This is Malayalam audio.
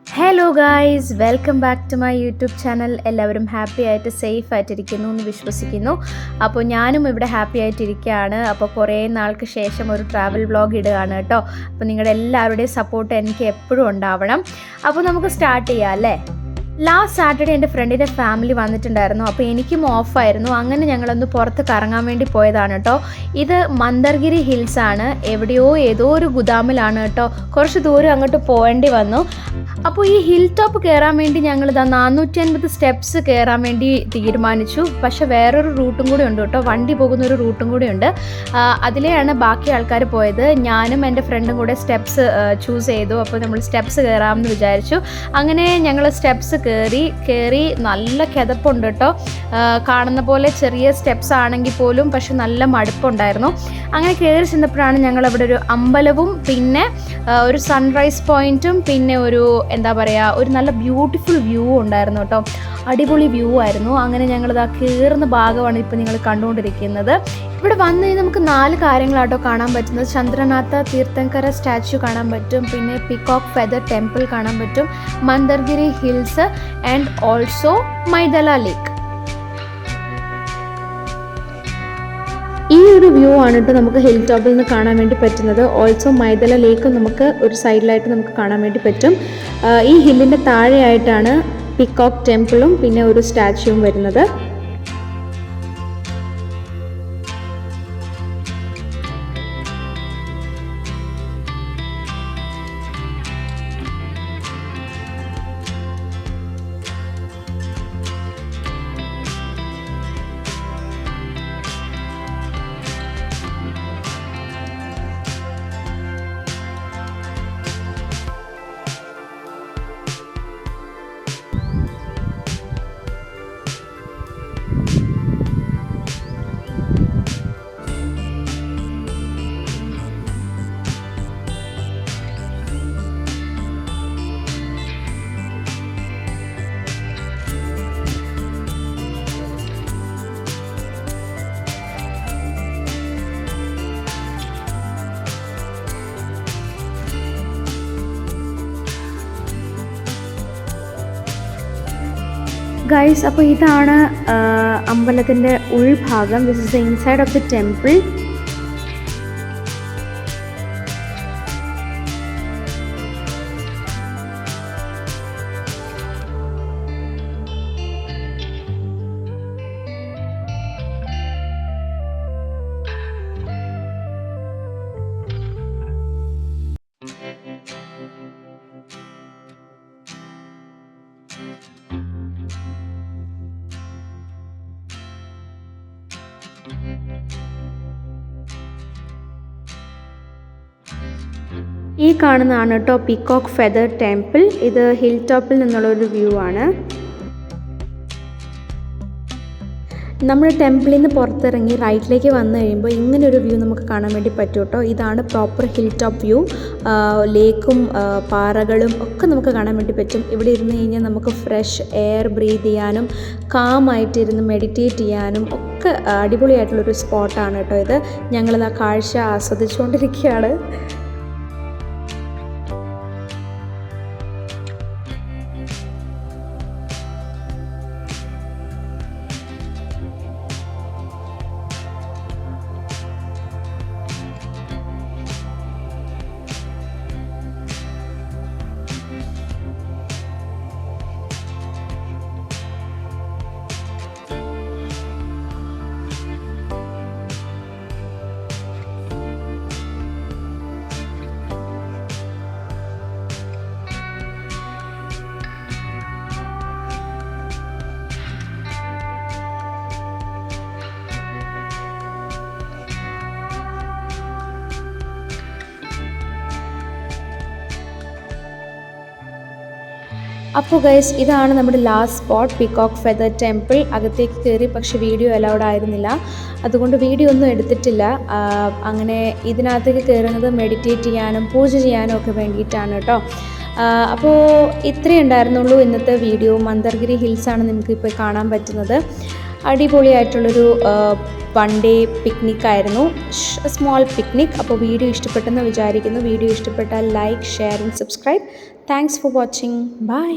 Hello guys, welcome back to my YouTube channel. എല്ലാവരും ഹാപ്പി ആയിട്ട് സേഫ് ആയിട്ടിരിക്കുന്നു എന്ന് വിശ്വസിക്കുന്നു. അപ്പോൾ ഞാനും ഇവിടെ ഹാപ്പി ആയിട്ടിരിക്കുകയാണ്. അപ്പോൾ കുറേ നാൾക്ക് ശേഷം ഒരു ട്രാവൽ വ്ളോഗ് ഇടുകയാണ് കേട്ടോ. അപ്പോൾ നിങ്ങളുടെ എല്ലാവരുടെയും സപ്പോർട്ട് എനിക്ക് എപ്പോഴും ഉണ്ടാവണം. അപ്പോൾ നമുക്ക് സ്റ്റാർട്ട് ചെയ്യാം അല്ലേ. ലാസ്റ്റ് സാറ്റർഡേ എൻ്റെ ഫ്രണ്ടിൻ്റെ ഫാമിലി വന്നിട്ടുണ്ടായിരുന്നു. അപ്പോൾ എനിക്കും ഓഫായിരുന്നു. അങ്ങനെ ഞങ്ങളൊന്ന് പുറത്ത് കറങ്ങാൻ വേണ്ടി പോയതാണ് കേട്ടോ. ഇത് മന്ദർഗിരി ഹിൽസ് ആണ്. എവിടെയോ ഏതോ ഒരു ഗുദാമിലാണ് കേട്ടോ. കുറച്ച് ദൂരം അങ്ങോട്ട് പോകേണ്ടി വന്നു. അപ്പോൾ ഈ ഹിൽ ടോപ്പ് കയറാൻ വേണ്ടി ഞങ്ങൾ 450 സ്റ്റെപ്സ് കയറാൻ വേണ്ടി തീരുമാനിച്ചു. പക്ഷേ വേറൊരു റൂട്ടും കൂടി ഉണ്ട് കേട്ടോ. വണ്ടി പോകുന്നൊരു റൂട്ടും കൂടി ഉണ്ട്. അതിലെയാണ് ബാക്കി ആൾക്കാർ പോയത്. ഞാനും എൻ്റെ ഫ്രണ്ടും കൂടെ ചൂസ് ചെയ്തു. അപ്പോൾ നമ്മൾ സ്റ്റെപ്സ് കയറാമെന്ന് വിചാരിച്ചു. അങ്ങനെ ഞങ്ങൾ സ്റ്റെപ്സ് കയറി നല്ല കിതപ്പുണ്ട് കേട്ടോ. കാണുന്ന പോലെ ചെറിയ സ്റ്റെപ്സ് ആണെങ്കിൽ പോലും പക്ഷെ നല്ല മടുപ്പുണ്ടായിരുന്നു. അങ്ങനെ കയറി ചെന്നപ്പോഴാണ് ഞങ്ങൾ അവിടെ ഒരു അമ്പലവും പിന്നെ ഒരു സൺറൈസ് പോയിന്റും പിന്നെ ഒരു ഒരു നല്ല ബ്യൂട്ടിഫുൾ വ്യൂ ഉണ്ടായിരുന്നു കേട്ടോ. അടിപൊളി വ്യൂ ആയിരുന്നു. അങ്ങനെ ഞങ്ങളിത് കയറുന്ന ഭാഗമാണ് ഇപ്പോൾ നിങ്ങൾ കണ്ടുകൊണ്ടിരിക്കുന്നത്. ഇവിടെ വന്നു കഴിഞ്ഞാൽ നമുക്ക് 4 കാര്യങ്ങളാട്ടോ കാണാൻ പറ്റുന്നത്. ചന്ദ്രനാഥ തീർത്ഥങ്കര സ്റ്റാച്യു കാണാൻ പറ്റും, പിന്നെ പീകോക്ക് ഫെദർ ടെമ്പിൾ കാണാൻ പറ്റും, മന്ദർഗിരി ഹിൽസ് ആൻഡ് ഓൾസോ മൈദല ലേക്ക്. ഈ ഒരു വ്യൂ ആണ് കേട്ടോ നമുക്ക് ഹിൽ ടോപ്പിൽ നിന്ന് കാണാൻ വേണ്ടി പറ്റുന്നത്. ഓൾസോ മൈദല ലേക്കും നമുക്ക് ഒരു സൈഡിലായിട്ട് നമുക്ക് കാണാൻ വേണ്ടി പറ്റും. ഈ ഹില്ലിൻ്റെ താഴെയായിട്ടാണ് പീകോക്ക് ടെമ്പിളും പിന്നെ ഒരു സ്റ്റാച്യുവും വരുന്നത്. ഗൈസ്, അപ്പോൾ ഇതാണ് അമ്പലത്തിൻ്റെ ഉൾഭാഗം. This is the inside of the temple. ഈ കാണുന്നതാണ് കേട്ടോ പീകോക്ക് ഫെദർ ടെമ്പിൾ. ഇത് ഹിൽ ടോപ്പിൽ നിന്നുള്ളൊരു വ്യൂ ആണ്. നമ്മൾ ടെമ്പിളിൽ നിന്ന് പുറത്തിറങ്ങി റൈറ്റിലേക്ക് വന്നു കഴിയുമ്പോൾ ഇങ്ങനൊരു വ്യൂ നമുക്ക് കാണാൻ വേണ്ടി പറ്റും കേട്ടോ. ഇതാണ് പ്രോപ്പർ ഹിൽ ടോപ്പ് വ്യൂ. ലേക്കും പാറകളും ഒക്കെ നമുക്ക് കാണാൻ വേണ്ടി പറ്റും. ഇവിടെ ഇരുന്ന് കഴിഞ്ഞാൽ നമുക്ക് ഫ്രഷ് എയർ ബ്രീത്ത് ചെയ്യാനും കാമായിട്ടിരുന്ന് മെഡിറ്റേറ്റ് ചെയ്യാനും ഒക്കെ അടിപൊളിയായിട്ടുള്ളൊരു സ്പോട്ടാണ് കേട്ടോ ഇത്. ഞങ്ങളിത് ആ കാഴ്ച ആസ്വദിച്ചുകൊണ്ടിരിക്കുകയാണ്. അപ്പോൾ ഗൈസ്, ഇതാണ് നമ്മുടെ last spot peacock feather temple. അകത്തേക്ക് കയറി, പക്ഷേ വീഡിയോ അലൗഡ് ആയിരുന്നില്ല. അതുകൊണ്ട് വീഡിയോ ഒന്നും എടുത്തിട്ടില്ല. അങ്ങനെ ഇതിനകത്തേക്ക് കയറുന്നത് മെഡിറ്റേറ്റ് ചെയ്യാനും പൂജ ചെയ്യാനും ഒക്കെ വേണ്ടിയിട്ടാണ് കേട്ടോ. അപ്പോൾ ഇത്രയേ ഉണ്ടായിരുന്നുള്ളൂ ഇന്നത്തെ വീഡിയോ. മന്ദർഗിരി ഹിൽസാണ് നിങ്ങൾക്കിപ്പോൾ കാണാൻ പറ്റുന്നത്. അടിപൊളിയായിട്ടുള്ളൊരു വൺ ഡേ പിക്നിക്കായിരുന്നു, സ്മോൾ പിക്നിക്. അപ്പോൾ വീഡിയോ ഇഷ്ടപ്പെട്ടെന്ന് വിചാരിക്കുന്നു. വീഡിയോ ഇഷ്ടപ്പെട്ടാൽ like, share and subscribe. Thanks for watching. By.